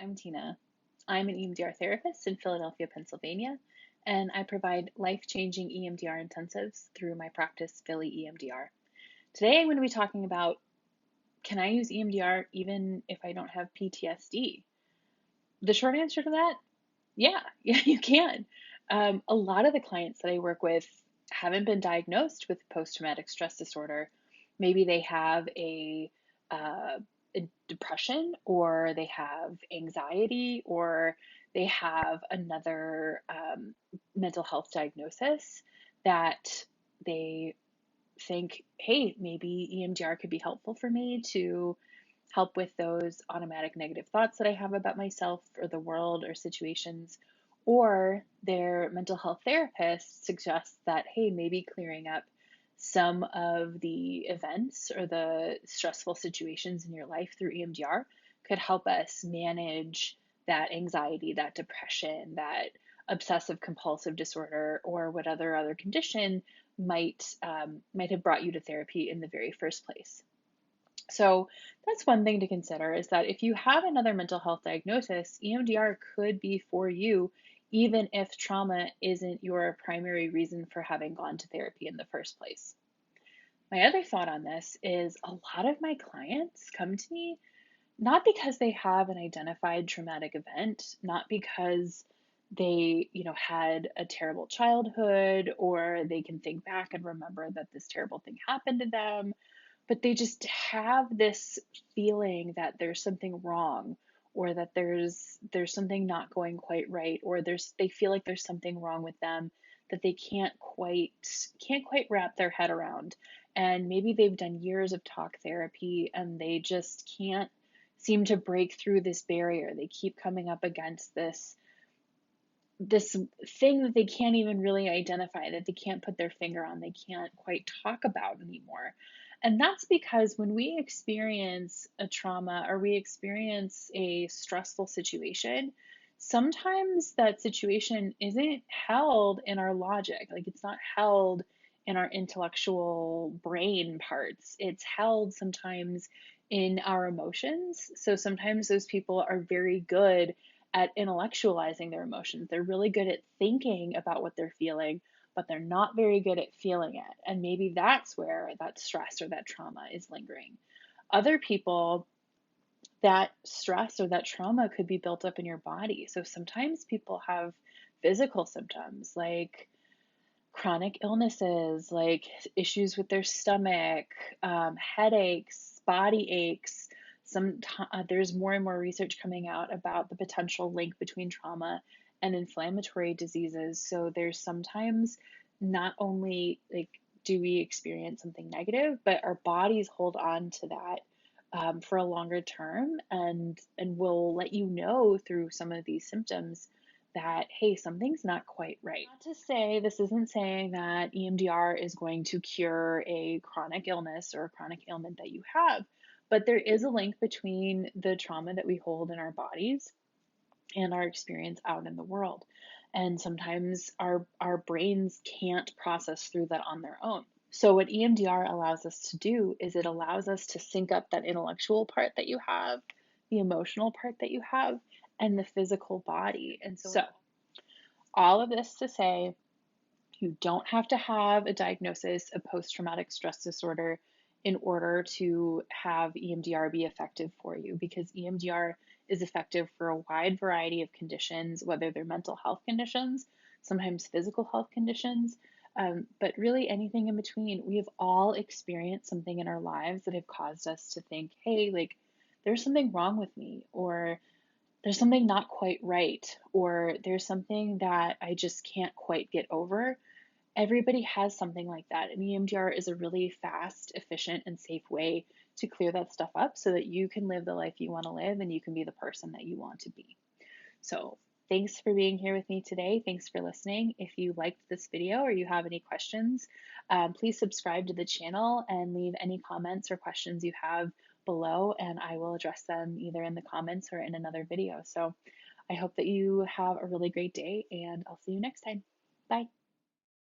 I'm Tina. I'm an EMDR therapist in Philadelphia, Pennsylvania, and I provide life-changing EMDR intensives through my practice, Philly EMDR. Today, I'm going to be talking about, can I use EMDR even if I don't have PTSD? The short answer to that, yeah, yeah, you can. A lot of the clients that I work with haven't been diagnosed with post-traumatic stress disorder. Maybe they have uh, a depression, or they have anxiety, or they have another mental health diagnosis that they think, hey, maybe EMDR could be helpful for me to help with those automatic negative thoughts that I have about myself or the world or situations. Or their mental health therapist suggests that, hey, maybe clearing up some of the events or the stressful situations in your life through EMDR could help us manage that anxiety, that depression, that obsessive compulsive disorder, or what other condition might have brought you to therapy in the very first place. So that's one thing to consider, is that if you have another mental health diagnosis, EMDR could be for you, even if trauma isn't your primary reason for having gone to therapy in the first place. My other thought on this is a lot of my clients come to me not because they have an identified traumatic event, not because they, had a terrible childhood, or they can think back and remember that this terrible thing happened to them, but they just have this feeling that there's something wrong, or that there's something not going quite right, or they feel like there's something wrong with them that they can't quite wrap their head around. And maybe they've done years of talk therapy and they just can't seem to break through this barrier. They keep coming up against this thing that they can't even really identify, that they can't put their finger on, they can't quite talk about anymore. And that's because when we experience a trauma or we experience a stressful situation, sometimes that situation isn't held in our logic. Like, it's not held in our intellectual brain parts. It's held sometimes in our emotions. So sometimes those people are very good at intellectualizing their emotions. They're really good at thinking about what they're feeling, but they're not very good at feeling it. And maybe that's where that stress or that trauma is lingering. Other people, that stress or that trauma could be built up in your body. So sometimes people have physical symptoms like chronic illnesses, like issues with their stomach, headaches, body aches. There's more and more research coming out about the potential link between trauma and inflammatory diseases. So there's sometimes not only like do we experience something negative, but our bodies hold on to that for a longer term, and will let you know through some of these symptoms that, hey, something's not quite right. Not to say, this isn't saying that EMDR is going to cure a chronic illness or a chronic ailment that you have, but there is a link between the trauma that we hold in our bodies and our experience out in the world. And sometimes our brains can't process through that on their own. So what EMDR allows us to do is it allows us to sync up that intellectual part that you have, the emotional part that you have, and the physical body. And so all of this to say, you don't have to have a diagnosis of post-traumatic stress disorder in order to have EMDR be effective for you, because EMDR is effective for a wide variety of conditions, whether they're mental health conditions, sometimes physical health conditions, but really anything in between. We have all experienced something in our lives that have caused us to think, hey, like, there's something wrong with me, or there's something not quite right, or there's something that I just can't quite get over. Everybody has something like that, and EMDR is a really fast, efficient, and safe way to clear that stuff up so that you can live the life you want to live and you can be the person that you want to be. So thanks for being here with me today. Thanks for listening. If you liked this video or you have any questions, please subscribe to the channel and leave any comments or questions you have below, and I will address them either in the comments or in another video. So I hope that you have a really great day, and I'll see you next time. Bye.